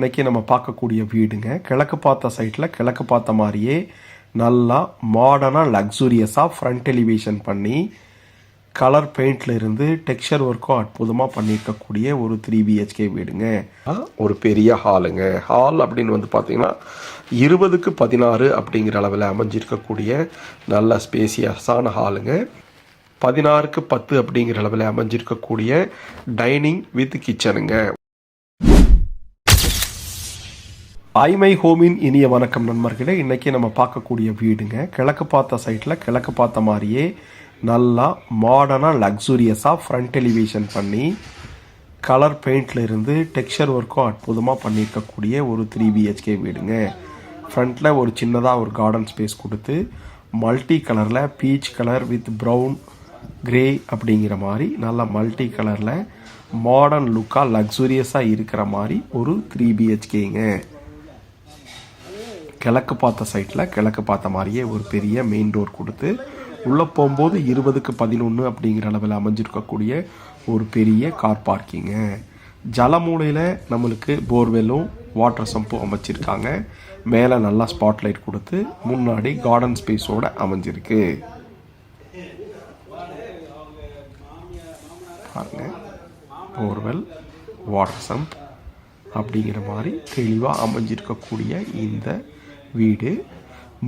இன்றைக்கி நம்ம பார்க்கக்கூடிய வீடுங்க கிழக்கு பார்த்த சைட்டில் கிழக்கு பார்த்த மாதிரியே நல்லா மாடர்னாக லக்ஸூரியஸாக ஃப்ரண்ட் எலிவேஷன் பண்ணி கலர் பெயிண்டில் இருந்து டெக்ஸ்சர் ஒர்க்கும் அற்புதமாக பண்ணியிருக்கக்கூடிய ஒரு 3 BHK வீடுங்க. ஒரு பெரிய ஹாலுங்க. ஹால் அப்படின்னு வந்து பார்த்திங்கன்னா 20க்கு 16 அப்படிங்கிற அளவில் அமைஞ்சிருக்கக்கூடிய நல்ல ஸ்பேசியஸான ஹாலுங்க. 16க்கு 10 அப்படிங்கிற அளவில் அமைஞ்சிருக்கக்கூடிய டைனிங் வித் கிச்சனுங்க. ஐமை ஹோமின் இனிய வணக்கம் நண்பர்களே. இன்றைக்கி நம்ம பார்க்கக்கூடிய வீடுங்க கிழக்கு பார்த்த சைட்டில் கிழக்கு பார்த்த மாதிரியே நல்லா மாடர்னாக லக்ஸூரியஸாக ஃப்ரண்ட் எலிவேஷன் பண்ணி கலர் பெயிண்டில் இருந்து டெக்ஸ்சர் ஒர்க்கும் அற்புதமாக பண்ணியிருக்கக்கூடிய ஒரு 3 BHK வீடுங்க. ஃப்ரண்ட்டில் ஒரு சின்னதாக ஒரு கார்டன் ஸ்பேஸ் கொடுத்து மல்டி கலரில் peach colour with brown grey அப்படிங்கிற மாதிரி நல்லா மல்டி கலரில் மாடர்ன் லுக்காக லக்ஸூரியஸாக இருக்கிற மாதிரி ஒரு 3 BHKங்க. கிழக்கு பார்த்த சைட்டில் கிழக்கு பார்த்த மாதிரியே ஒரு பெரிய மெயின் டோர் கொடுத்து உள்ளே போகும்போது 20க்கு 11 அப்படிங்கிற அளவில் அமைஞ்சிருக்கக்கூடிய ஒரு பெரிய கார் பார்க்கிங்க. ஜலமூலையில் நம்மளுக்கு போர்வெல்லும் வாட்டர் சம்பும் அமைச்சிருக்காங்க. மேலே நல்லா ஸ்பாட்லைட் கொடுத்து முன்னாடி கார்டன் ஸ்பேஸோடு அமைஞ்சிருக்கு. பாருங்க, போர்வெல் வாட்டர் சம்ப் அப்படிங்கிற மாதிரி தெளிவாக அமைஞ்சிருக்கக்கூடிய இந்த வீடு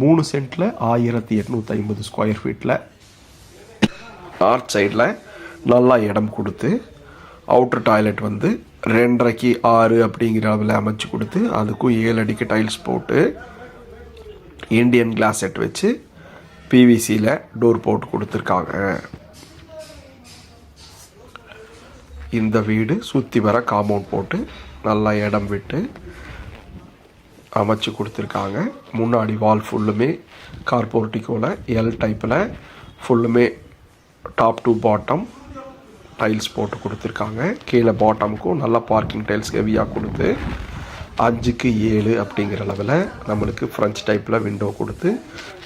3 சென்ட்டில் 1850 ஸ்கொயர் ஃபீட்டில் நார்த் சைடில் நல்லா இடம் கொடுத்து அவுட்டர் டாய்லெட் வந்து 2.5க்கு 6 அப்படிங்கிற அளவில் அமைச்சு கொடுத்து அதுக்கும் 7 அடிக்கு டைல்ஸ் போட்டு இண்டியன் கிளாஸ் செட் வச்சு பிவிசியில் டோர் போட்டு கொடுத்துருக்காங்க. இந்த வீடு சுற்றி வர காம்பவுண்ட் போட்டு நல்லா இடம் விட்டு அமைச்சு கொடுத்துருக்காங்க. முன்னாடி வால் ஃபுல்லுமே கார்போர்ட்டிக்கோவில் எல் டைப்பில் ஃபுல்லுமே டாப் டு பாட்டம் டைல்ஸ் போட்டு கொடுத்துருக்காங்க. கீழே பாட்டமுக்கும் நல்லா பார்க்கிங் டைல்ஸ் ஹெவியாக கொடுத்து 5க்கு 7 அப்படிங்கிற அளவில் நம்மளுக்கு ஃப்ரெஞ்ச் டைப்பில் விண்டோ கொடுத்து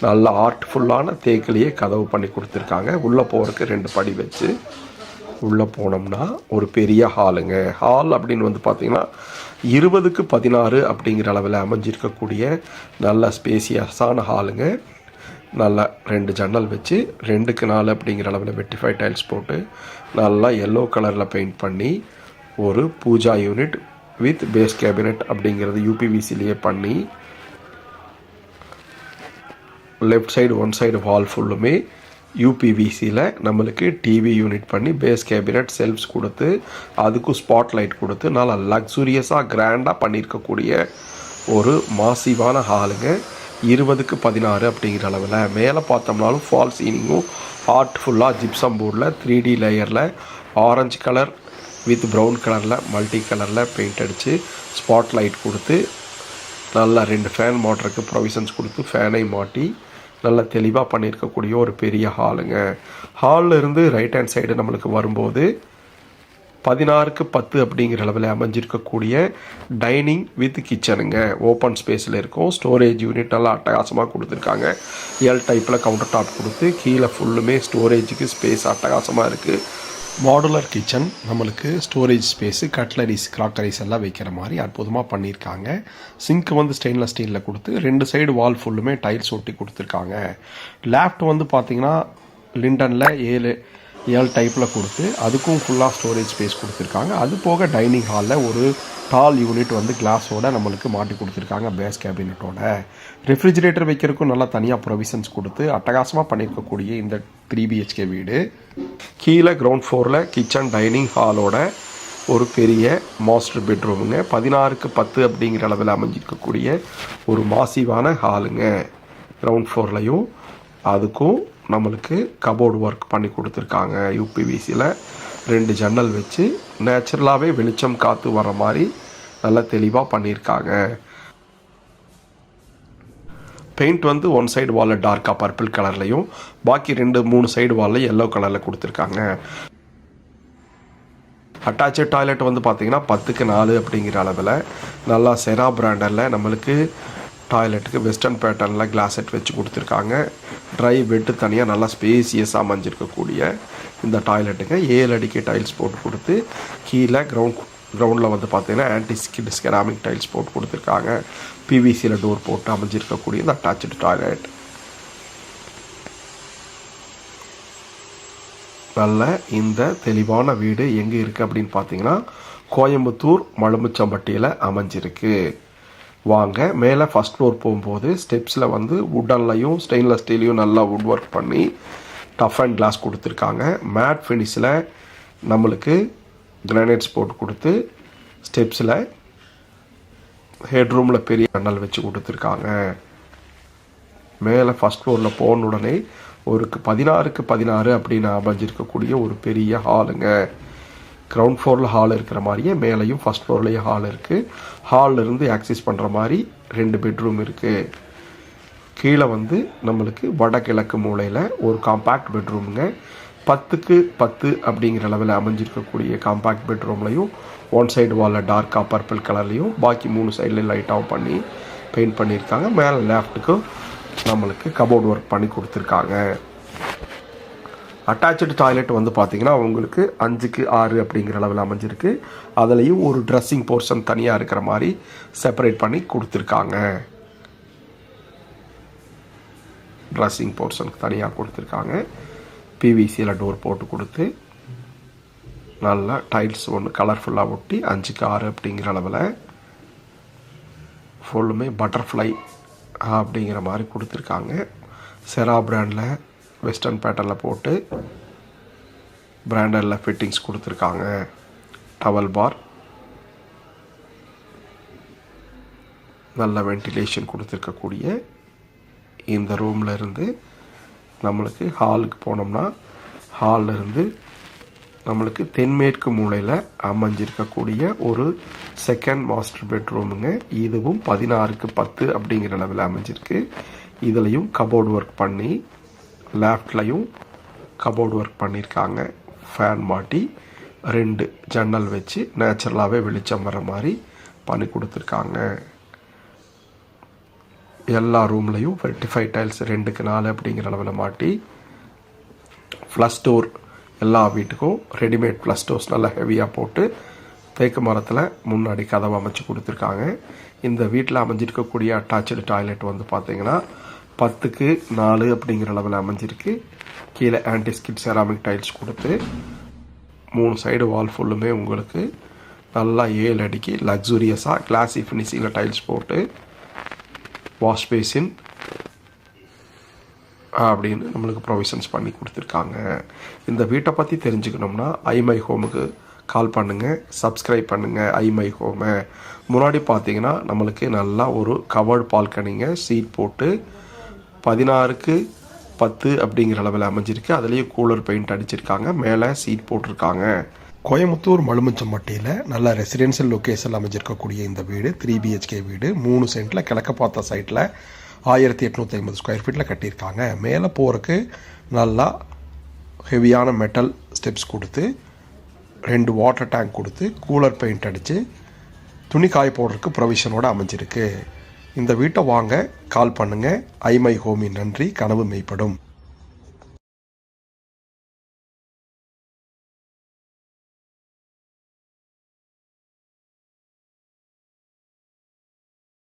நல்லா ஆர்ட்ஃபுல்லான தேக்கிலேயே கதவு பண்ணி கொடுத்துருக்காங்க. உள்ளே போகிறதுக்கு 2 படி வச்சு உள்ளே போனோம்னா ஒரு பெரிய ஹாலுங்க. ஹால் அப்படின்னு வந்து பார்த்திங்கன்னா 20க்கு 16 அப்படிங்கிற அளவில் அமைஞ்சிருக்கக்கூடிய நல்ல ஸ்பேசியஸான ஹாலுங்க. நல்லா 2 ஜன்னல் வச்சு 2க்கு 4 அப்படிங்கிற அளவில் வெட்டிஃபை டைல்ஸ் போட்டு நல்லா எல்லோ கலரில் பெயிண்ட் பண்ணி ஒரு pooja unit with base cabinet அப்படிங்கிறது யூபிவிசிலேயே பண்ணி லெஃப்ட் சைடு 1 சைடு வால் ஃபுல்லுமே யூபிவிசியில் நம்மளுக்கு டிவி யூனிட் பண்ணி பேஸ் கேபினட் செல்ஃப்ஸ் கொடுத்து அதுக்கும் ஸ்பாட் லைட் கொடுத்து நல்லா லக்ஸூரியஸாக கிராண்டாக பண்ணியிருக்கக்கூடிய ஒரு மாசிவான ஹாலுங்க. 20க்கு 16 அப்படிங்கிற அளவில் மேலே பார்த்தோம்னாலும் ஃபால் சீலிங்கும் ஆர்ட்ஃபுல்லாக ஜிப்சம் போர்டில் 3D லேயரில் ஆரஞ்சு கலர் வித் ப்ரௌன் கலரில் மல்டி கலரில் பெயிண்ட் அடித்து ஸ்பாட் லைட் கொடுத்து நல்லா 2 ஃபேன் மோட்டருக்கு ப்ரொவிஷன்ஸ் கொடுத்து ஃபேனை மாட்டி நல்லா தெளிவாக பண்ணியிருக்கக்கூடிய ஒரு பெரிய ஹாலுங்க. ஹாலில் இருந்து ரைட் ஹேண்ட் சைடு நம்மளுக்கு வரும்போது 16க்கு 10 அப்படிங்கிற அளவில் அமைஞ்சிருக்கக்கூடிய டைனிங் வித் கிச்சனுங்க. ஓப்பன் ஸ்பேஸில் இருக்கும். ஸ்டோரேஜ் யூனிட் நல்லா அட்டகாசமாக கொடுத்துருக்காங்க. எல் டைப்பில் கவுண்டர் டாப் கொடுத்து கீழே ஃபுல்லுமே ஸ்டோரேஜுக்கு ஸ்பேஸ் அட்டகாசமாக இருக்குது. மாடுலர் கிச்சன் நம்மளுக்கு ஸ்டோரேஜ் ஸ்பேஸு கட்லரிஸ் கிராக்கரிஸ் எல்லாம் வைக்கிற மாதிரி அற்புதமாக பண்ணியிருக்காங்க. சிங்க் வந்து ஸ்டெயின்லெஸ் ஸ்டீலில் கொடுத்து 2 சைடு வால் ஃபுல்லுமே டைல்ஸ் ஒட்டி கொடுத்துருக்காங்க. லேஃப்ட் வந்து பார்த்திங்கன்னா லிண்டனில் 7 டைப்பில் கொடுத்து அதுக்கும் ஃபுல்லாக ஸ்டோரேஜ் ஸ்பேஸ் கொடுத்துருக்காங்க. அது போக டைனிங் ஹாலில் ஒரு டால் யூனிட் வந்து கிளாஸோட நம்மளுக்கு மாட்டி கொடுத்துருக்காங்க பேஸ் கேபினட்டோட. ரெஃப்ரிஜிரேட்டர் வைக்கிறதுக்கும் நல்லா தனியாக ப்ரொவிஷன்ஸ் கொடுத்து அட்டகாசமாக பண்ணியிருக்கக்கூடிய இந்த 3 BHK வீடு. கீழே கிரவுண்ட் ஃப்ளோரில் கிச்சன் டைனிங் ஹாலோட ஒரு பெரிய மாஸ்டர் பெட்ரூமுங்க. 16க்கு 10 அப்படிங்கிற அளவில் அமைஞ்சிருக்கக்கூடிய ஒரு மாசிவான ஹாலுங்க. கிரவுண்ட் ஃப்ளோர்லையும் அதுக்கும் நம்மளுக்கு கபோர்டு ஒர்க் பண்ணி கொடுத்துருக்காங்க. யூபிவிசியில் 2 ஜன்னல் வச்சு நேச்சுரலாகவே வெளிச்சம் காற்று வர மாதிரி நல்லா தெளிவாக பண்ணியிருக்காங்க. பெயிண்ட் வந்து 1 சைடு வாலில் டார்க்காக பர்பிள் கலர்லையும் பாக்கி 2-3 சைடு வாலில் எல்லோ கலரில் கொடுத்துருக்காங்க. அட்டாச்சு டாய்லெட் வந்து பார்த்திங்கன்னா 10க்கு 4 அப்படிங்கிற அளவில் நல்லா செரா பிராண்டரில் நம்மளுக்கு டாய்லெட்டுக்கு வெஸ்டர்ன் பேட்டர்னில் கிளாஸ் செட் வச்சு கொடுத்துருக்காங்க. ட்ரை பெட்டு தனியாக நல்லா ஸ்பேசியஸாக அமைஞ்சிருக்கக்கூடிய இந்த டாய்லெட்டுங்க 7 அடிக்கு டைல்ஸ் போட்டு கொடுத்து கீழே கிரவுண்ட் கிரவுண்டில் வந்து பார்த்தீங்கன்னா ஆன்டி ஸ்கிட் செராமிக் டைல்ஸ் போட்டு கொடுத்துருக்காங்க. பிவிசியில் டோர் போட்டு அமைஞ்சிருக்கக்கூடிய இந்த அட்டாச்சு டாய்லெட். நல்ல இந்த தெளிவான வீடு எங்கே இருக்குது அப்படின்னு பார்த்தீங்கன்னா கோயம்புத்தூர் மழுமுச்சம்பட்டியில் அமைஞ்சிருக்கு. வாங்க மேலே ஃபஸ்ட் ஃப்ளோர் போகும்போது ஸ்டெப்ஸில் வந்து வுட்டன்லையும் ஸ்டெயின்லெஸ் ஸ்டீலையும் நல்லா வுட் ஒர்க் பண்ணி டஃப் அண்ட் கிளாஸ் கொடுத்துருக்காங்க. மேட் ஃபினிஷில் நம்மளுக்கு கிரானைட்ஸ் போட்டு கொடுத்து ஸ்டெப்ஸில் ஹெட்ரூமில் பெரிய ஜன்னல் வச்சு கொடுத்துருக்காங்க. மேலே ஃபஸ்ட் ஃப்ளோரில் போன உடனே ஒரு 16க்கு 16 அப்படின்னு அமைஞ்சிருக்கக்கூடிய ஒரு பெரிய ஹாலுங்க. கிரவுண்ட் ஃப்ளோரில் ஹால் இருக்கிற மாதிரியே மேலேயும் ஃபஸ்ட் ஃப்ளோர்லேயே ஹால் இருக்குது. ஹாலில் இருந்து ஆக்சஸ் பண்ணுற மாதிரி 2 பெட்ரூம் இருக்குது. கீழே வந்து நம்மளுக்கு வடகிழக்கு மூலையில் ஒரு காம்பேக்ட் பெட்ரூமுங்க. 10க்கு 10 அப்படிங்கிற லெவலில் அமைஞ்சிருக்கக்கூடிய காம்பேக்ட் பெட்ரூம்லையும் ஒன் சைடு வாலில் டார்க்காக பர்பிள் கலர்லேயும் பாக்கி 3 சைட்லேயும் லைட்டாகவும் பண்ணி பெயிண்ட் பண்ணியிருக்காங்க. மேலே லெஃப்ட்டுக்கும் நம்மளுக்கு கபோர்டு ஒர்க் பண்ணி கொடுத்துருக்காங்க. அட்டாச்சு டாய்லெட் வந்து பார்த்திங்கன்னா உங்களுக்கு 5க்கு 6 அப்படிங்கிற லெவலில் அமைஞ்சிருக்கு. அதுலேயும் ஒரு ட்ரெஸ்ஸிங் போர்ஷன் தனியாக இருக்கிற மாதிரி செப்பரேட் பண்ணி கொடுத்துருக்காங்க. ட்ரெஸ்ஸிங் போர்ஷனுக்கு தனியாக கொடுத்துருக்காங்க. பிவிசியில் டோர் போட்டு கொடுத்து நல்லா டைல்ஸ் ஒன்று கலர்ஃபுல்லாக ஒட்டி 5க்கு 6 அப்படிங்கிற அளவில் ஃபுல்லுமே பட்டர்ஃப்ளை அப்படிங்கிற மாதிரி கொடுத்துருக்காங்க. செரா பிராண்டில் வெஸ்டர்ன் பேட்டர்னில் போட்டு பிராண்டரில் ஃபிட்டிங்ஸ் கொடுத்துருக்காங்க. டவல் பார், நல்ல வென்டிலேஷன் கொடுத்துருக்கக்கூடிய இந்த ரூமில் இருந்து நம்மளுக்கு ஹாலுக்கு போனோம்னா ஹாலில் இருந்து நம்மளுக்கு தென்மேற்கு மூலையில் அமைஞ்சிருக்கக்கூடிய ஒரு செகண்ட் மாஸ்டர் பெட்ரூமுங்க. இதுவும் 16க்கு 10 அப்படிங்கிற லெவலில் அமைஞ்சிருக்கு. இதுலேயும் கபோர்டு ஒர்க் பண்ணி லெஃப்ட்லையும் கபோர்டு ஒர்க் பண்ணியிருக்காங்க. ஃபேன் மாட்டி 2 ஜன்னல் வச்சு நேச்சுரலாகவே வெளிச்சம் வர மாதிரி பண்ணி கொடுத்துருக்காங்க. எல்லா ரூம்லையும் 25 டைல்ஸ் 2க்கு 4 அப்படிங்கிற அளவில் மாட்டி ஃப்ளஷ் டோர் எல்லா வீட்டுக்கும் ரெடிமேட் ஃப்ளஷ் டோர்ஸ் நல்லா ஹெவியாக போட்டு தேக்கு மரத்தில் முன்னாடி கதவை அமைச்சு கொடுத்துருக்காங்க. இந்த வீட்டில் அமைஞ்சிருக்கக்கூடிய அட்டாச்சு டாய்லெட் வந்து பார்த்திங்கன்னா 10க்கு 4 அப்படிங்கிற அளவில் அமைஞ்சிருக்கு. கீழே ஆன்டி ஸ்கிட் செராமிக் டைல்ஸ் கொடுத்து 3 சைடு வால் ஃபுல்லுமே உங்களுக்கு நல்லா 7 அடிக்கு லக்ஸூரியஸாக கிளாசி ஃபினிஷிங்கில் டைல்ஸ் போட்டு வாஷ் பேசின் அப்படின்னு நம்மளுக்கு ப்ரொவிஷன்ஸ் பண்ணி கொடுத்துருக்காங்க. இந்த வீட்டை பற்றி தெரிஞ்சுக்கணும்னா ஐமை ஹோமுக்கு கால் பண்ணுங்கள், சப்ஸ்கிரைப் பண்ணுங்கள் ஐமை ஹோமை. முன்னாடி பார்த்தீங்கன்னா நம்மளுக்கு நல்லா ஒரு கவர்டு பால்கனிங்க சீட் போட்டு 16க்கு 10 அப்படிங்கிற அளவில் அமைஞ்சிருக்கு. அதுலேயும் கூலர் பெயிண்ட் அடிச்சிருக்காங்க. மேலே சீட் போட்டிருக்காங்க. கோயம்புத்தூர் மழுமுச்சம்பட்டியில் நல்ல ரெசிடென்ஷியல் லொக்கேஷன் அமைஞ்சிருக்கக்கூடிய இந்த வீடு 3 BHK வீடு 3 சென்ட்டில் கிழக்க பார்த்த சைட்டில் 1850 ஸ்கொயர் ஃபீட்டில் கட்டியிருக்காங்க. மேலே போகிறதுக்கு நல்லா ஹெவியான மெட்டல் ஸ்டெப்ஸ் கொடுத்து 2 வாட்டர் டேங்க் கொடுத்து கூலர் பெயிண்ட் அடித்து துணி காய போடுறதுக்கு ப்ரொவிஷனோடு அமைஞ்சிருக்கு. இந்த வீட்டை வாங்க கால் பண்ணுங்கள். ஐமை ஹோமின் நன்றி, கனவு மெய்ப்படும்.